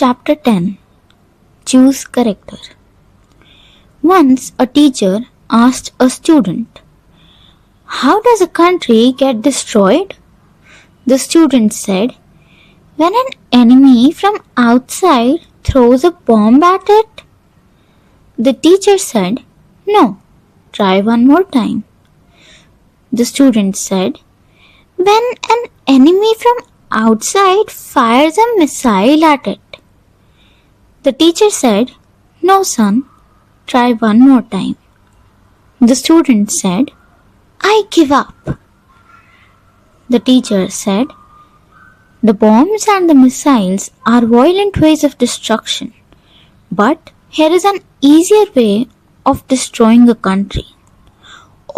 Chapter 10. Choose Character. Once a teacher asked a student, "How does a country get destroyed?" The student said, "When an enemy from outside throws a bomb at it." The teacher said, "No, try one more time." The student said, "When an enemy from outside fires a missile at it." The teacher said, "No, son, try one more time." The student said, "I give up." The teacher said, "The bombs and the missiles are violent ways of destruction, but here is an easier way of destroying a country.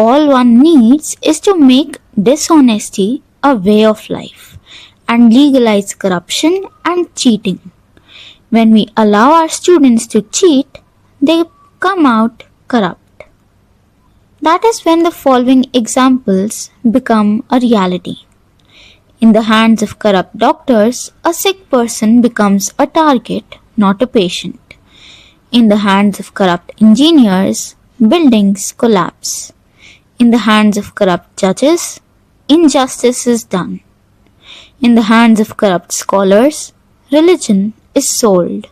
All one needs is to make dishonesty a way of life and legalize corruption and cheating. When we allow our students to cheat, they come out corrupt. That is when the following examples become a reality. In the hands of corrupt doctors, a sick person becomes a target, not a patient. In the hands of corrupt engineers, buildings collapse. In the hands of corrupt judges, injustice is done. In the hands of corrupt scholars, religion is sold.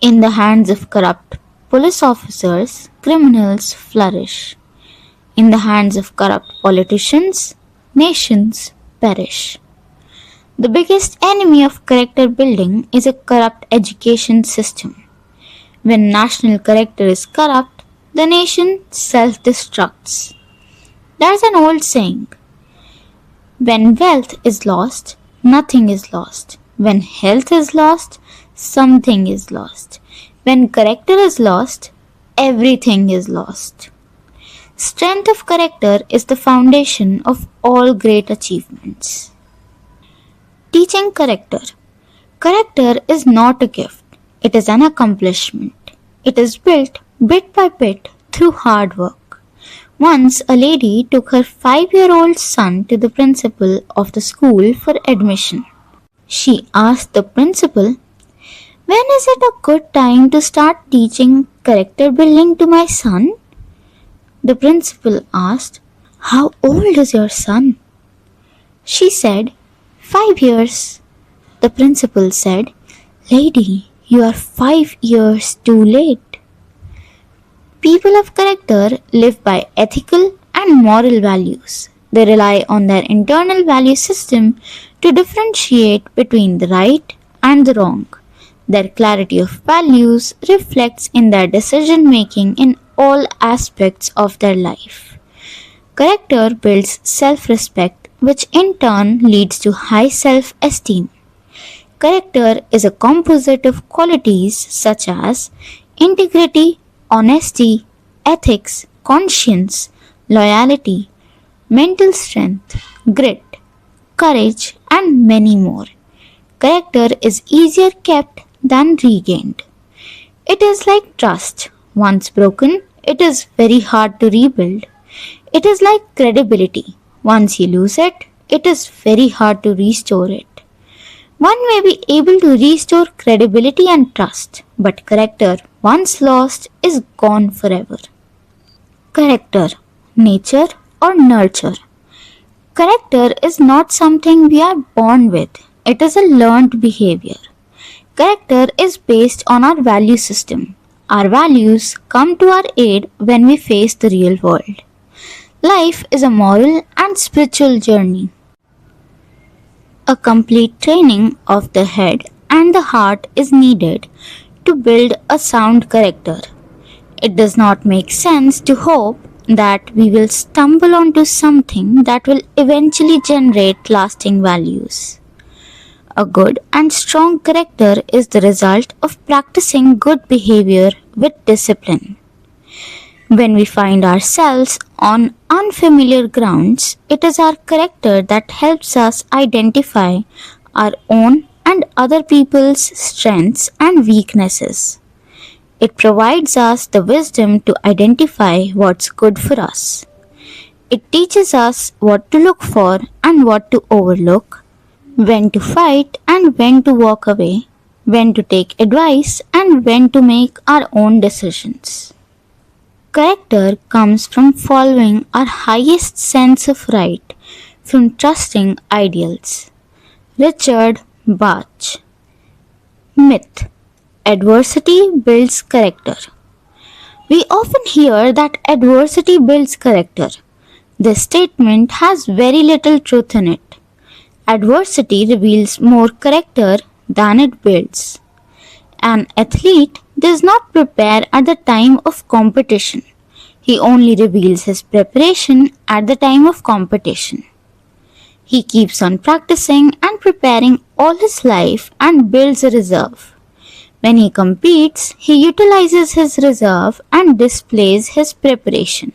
In the hands of corrupt police officers, criminals flourish. In the hands of corrupt politicians, nations perish. The biggest enemy of character building is a corrupt education system. When national character is corrupt, the nation self-destructs. There's an old saying, "When wealth is lost, nothing is lost. When health is lost, something is lost. When character is lost, everything is lost." Strength of character is the foundation of all great achievements. Teaching character. Character is not a gift, it is an accomplishment. It is built bit by bit through hard work. Once a lady took her 5-year-old son to the principal of the school for admission. She asked the principal, "When is it a good time to start teaching character building to my son?" The principal asked, "How old is your son?" She said, 5 years. The principal said, "Lady, you are 5 years too late." People of character live by ethical and moral values. They rely on their internal value system to differentiate between the right and the wrong. Their clarity of values reflects in their decision making in all aspects of their life. Character builds self-respect, which in turn leads to high self-esteem. Character is a composite of qualities such as integrity, honesty, ethics, conscience, loyalty, mental strength, grit, courage, and many more. Character is easier kept than regained. It is like trust. Once broken, it is very hard to rebuild. It is like credibility. Once you lose it, it is very hard to restore it. One may be able to restore credibility and trust, but character, once lost, is gone forever. Character, nature or nurture. Character is not something we are born with. It is a learned behavior. Character is based on our value system. Our values come to our aid when we face the real world. Life is a moral and spiritual journey. A complete training of the head and the heart is needed to build a sound character. It does not make sense to hope that we will stumble onto something that will eventually generate lasting values. A good and strong character is the result of practicing good behavior with discipline. When we find ourselves on unfamiliar grounds, it is our character that helps us identify our own and other people's strengths and weaknesses. It provides us the wisdom to identify what's good for us. It teaches us what to look for and what to overlook, when to fight and when to walk away, when to take advice, and when to make our own decisions. Character comes from following our highest sense of right, from trusting ideals. Richard Bach. Myth. Adversity builds character. We often hear that adversity builds character. This statement has very little truth in it. Adversity reveals more character than it builds. An athlete does not prepare at the time of competition. He only reveals his preparation at the time of competition. He keeps on practicing and preparing all his life and builds a reserve. When he competes, he utilizes his reserve and displays his preparation.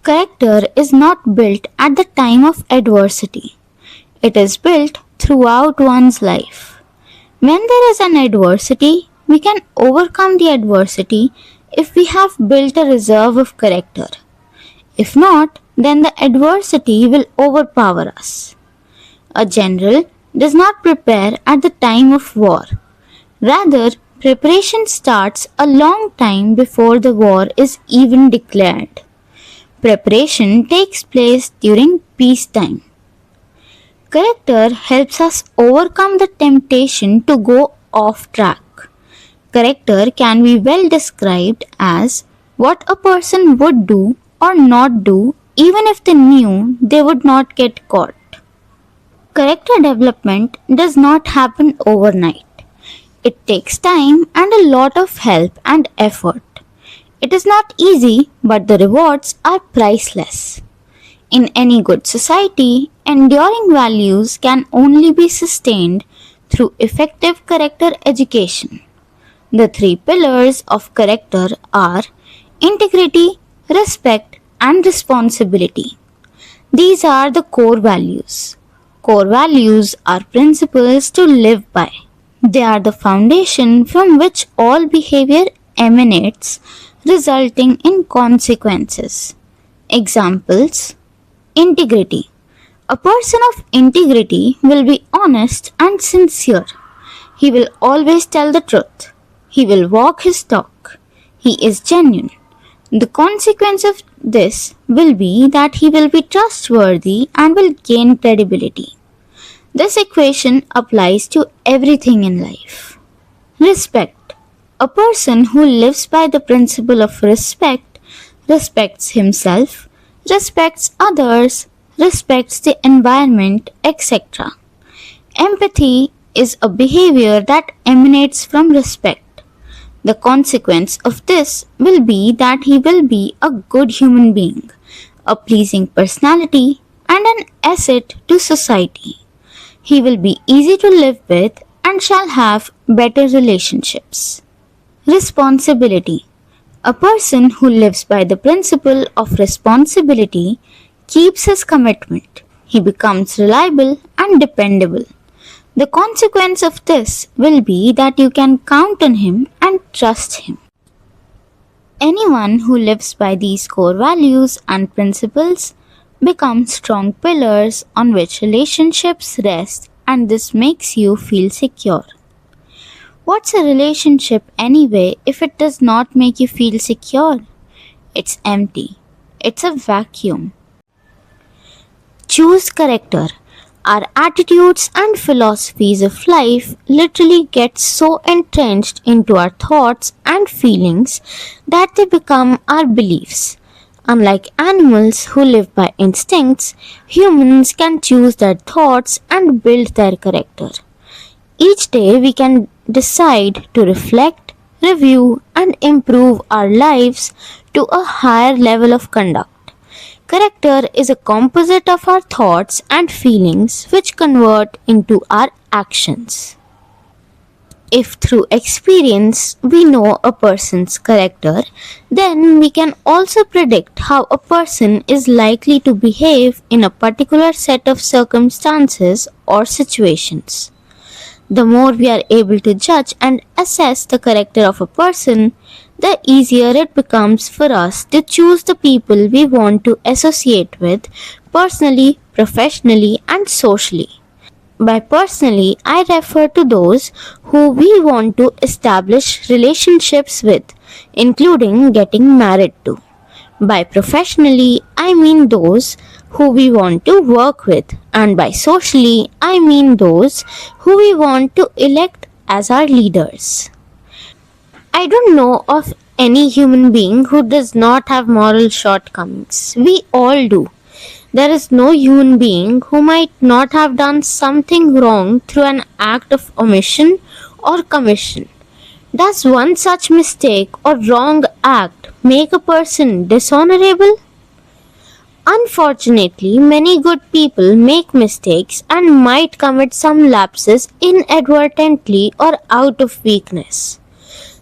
Character is not built at the time of adversity. It is built throughout one's life. When there is an adversity, we can overcome the adversity if we have built a reserve of character. If not, then the adversity will overpower us. A general does not prepare at the time of war. Rather, preparation starts a long time before the war is even declared. Preparation takes place during peacetime. Character helps us overcome the temptation to go off track. Character can be well described as what a person would do or not do even if they knew they would not get caught. Character development does not happen overnight. It takes time and a lot of help and effort. It is not easy, but the rewards are priceless. In any good society, enduring values can only be sustained through effective character education. The three pillars of character are integrity, respect, and responsibility. These are the core values. Core values are principles to live by. They are the foundation from which all behavior emanates, resulting in consequences. Examples: integrity. A person of integrity will be honest and sincere. He will always tell the truth. He will walk his talk. He is genuine. The consequence of this will be that he will be trustworthy and will gain credibility. This equation applies to everything in life. Respect. A person who lives by the principle of respect respects himself, respects others, respects the environment, etc. Empathy is a behavior that emanates from respect. The consequence of this will be that he will be a good human being, a pleasing personality, and an asset to society. He will be easy to live with and shall have better relationships. Responsibility. A person who lives by the principle of responsibility keeps his commitment. He becomes reliable and dependable. The consequence of this will be that you can count on him and trust him. Anyone who lives by these core values and principles becomes strong pillars on which relationships rest, and this makes you feel secure. What's a relationship anyway if it does not make you feel secure? It's empty. It's a vacuum. Choose character. Our attitudes and philosophies of life literally get so entrenched into our thoughts and feelings that they become our beliefs. Unlike animals who live by instincts, humans can choose their thoughts and build their character. Each day we can decide to reflect, review, and improve our lives to a higher level of conduct. Character is a composite of our thoughts and feelings which convert into our actions. If through experience we know a person's character, then we can also predict how a person is likely to behave in a particular set of circumstances or situations. The more we are able to judge and assess the character of a person, the easier it becomes for us to choose the people we want to associate with personally, professionally, and socially. By personally, I refer to those who we want to establish relationships with, including getting married to. By professionally, I mean those who we want to work with, and by socially, I mean those who we want to elect as our leaders. I don't know of any human being who does not have moral shortcomings. We all do. There is no human being who might not have done something wrong through an act of omission or commission. Does one such mistake or wrong act make a person dishonorable? Unfortunately, many good people make mistakes and might commit some lapses inadvertently or out of weakness.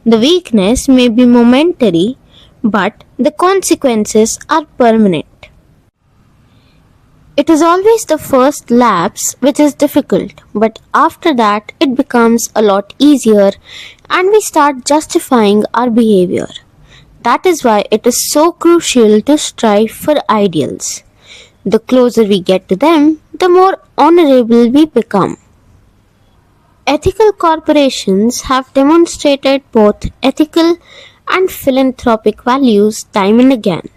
The weakness may be momentary, but the consequences are permanent. It is always the first lapse which is difficult, but after that it becomes a lot easier and we start justifying our behavior. That is why it is so crucial to strive for ideals. The closer we get to them, the more honorable we become. Ethical corporations have demonstrated both ethical and philanthropic values time and again.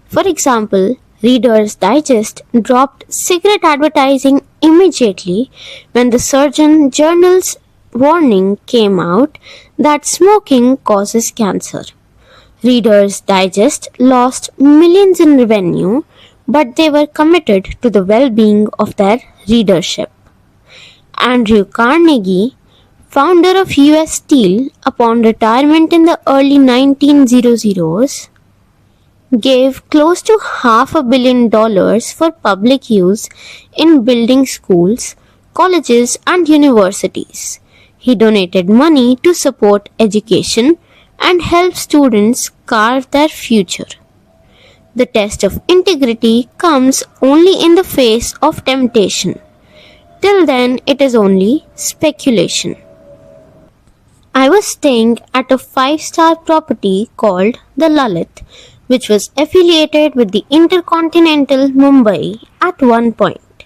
For example, Reader's Digest dropped cigarette advertising immediately when the Surgeon Journal's warning came out that smoking causes cancer. Reader's Digest lost millions in revenue, but they were committed to the well-being of their readership. Andrew Carnegie, founder of US Steel, upon retirement in the early 1900s, gave close to $500 million for public use in building schools, colleges, and universities. He donated money to support education and help students carve their future. The test of integrity comes only in the face of temptation. Till then, it is only speculation. I was staying at a 5-star property called the Lalit, which was affiliated with the Intercontinental Mumbai at one point.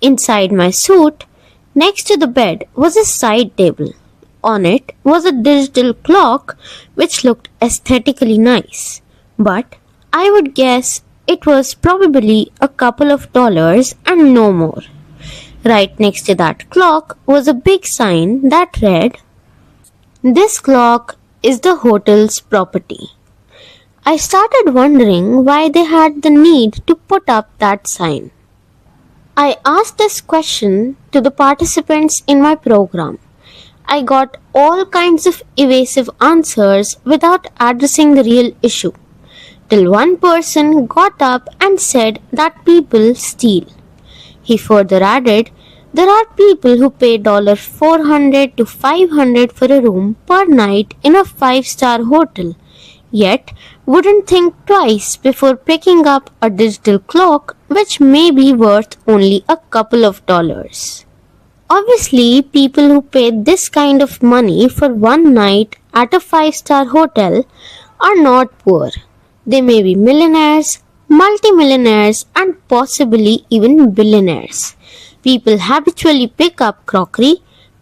Inside my suite, next to the bed was a side table. On it was a digital clock which looked aesthetically nice, but I would guess it was probably a couple of dollars and no more. Right next to that clock was a big sign that read, "This clock is the hotel's property." I started wondering why they had the need to put up that sign. I asked this question to the participants in my program. I got all kinds of evasive answers without addressing the real issue, till one person got up and said that people steal. He further added, there are people who pay $400 to $500 for a room per night in a 5-star hotel, yet wouldn't think twice before picking up a digital clock which may be worth only a couple of dollars. Obviously, people who pay this kind of money for one night at a 5-star hotel are not poor. They may be millionaires, multimillionaires, and possibly even billionaires. People habitually pick up crockery,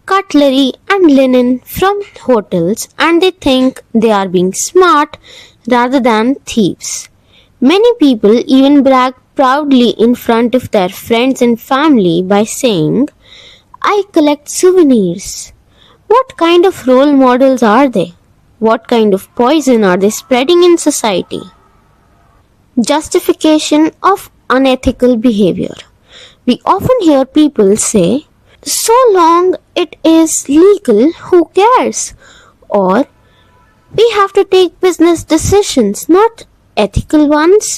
cutlery, and linen from hotels and they think they are being smart rather than thieves. Many people even brag proudly in front of their friends and family by saying, "I collect souvenirs." What kind of role models are they? What kind of poison are they spreading in society? Justification of unethical behavior. We often hear people say, "So long it is legal, who cares?" Or, "We have to take business decisions, not ethical ones."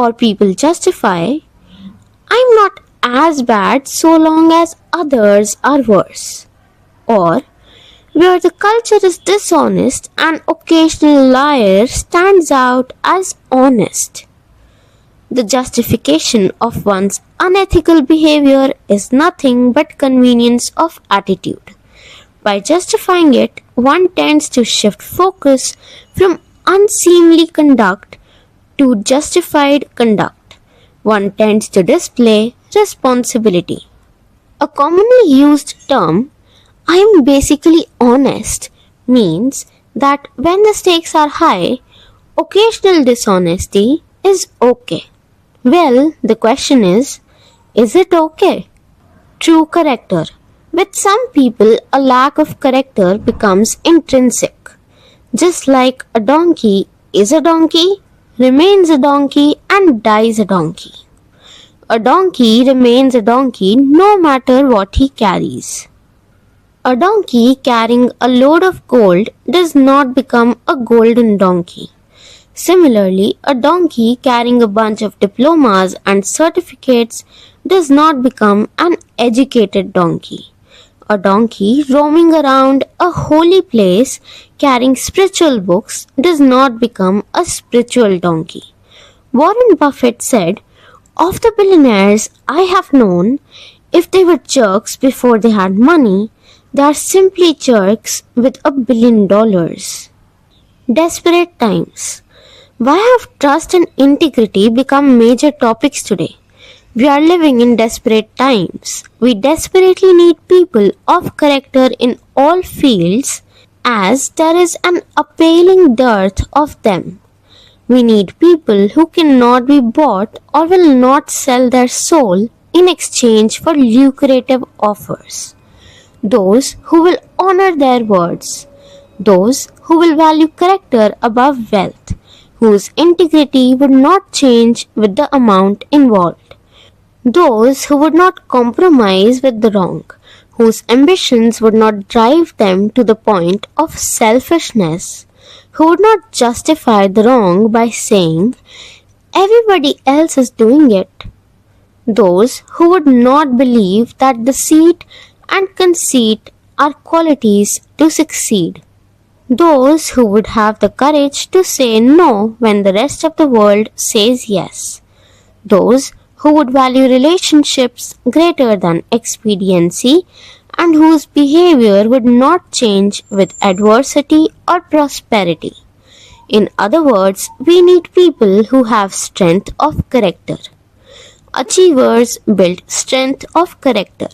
Or people justify, "I'm not as bad so long as others are worse." Or, "Where the culture is dishonest, an occasional liar stands out as honest." The justification of one's unethical behavior is nothing but convenience of attitude. By justifying it, one tends to shift focus from unseemly conduct to justified conduct. One tends to display responsibility. A commonly used term, I am basically honest, means that when the stakes are high, occasional dishonesty is okay. Well, the question is it okay? True character. With some people, a lack of character becomes intrinsic. Just like a donkey is a donkey, remains a donkey, and dies a donkey. A donkey remains a donkey no matter what he carries. A donkey carrying a load of gold does not become a golden donkey. Similarly, a donkey carrying a bunch of diplomas and certificates does not become an educated donkey. A donkey roaming around a holy place carrying spiritual books does not become a spiritual donkey. Warren Buffett said, "Of the billionaires I have known, if they were jerks before they had money, they are simply jerks with $1 billion." Desperate times. Why have trust and integrity become major topics today? We are living in desperate times. We desperately need people of character in all fields as there is an appalling dearth of them. We need people who cannot be bought or will not sell their soul in exchange for lucrative offers. Those who will honor their words. Those who will value character above wealth, whose integrity would not change with the amount involved. Those who would not compromise with the wrong, whose ambitions would not drive them to the point of selfishness, who would not justify the wrong by saying, "Everybody else is doing it." Those who would not believe that deceit and conceit are qualities to succeed. Those who would have the courage to say no when the rest of the world says yes. Those who would value relationships greater than expediency and whose behavior would not change with adversity or prosperity. In other words, we need people who have strength of character. Achievers build strength of character.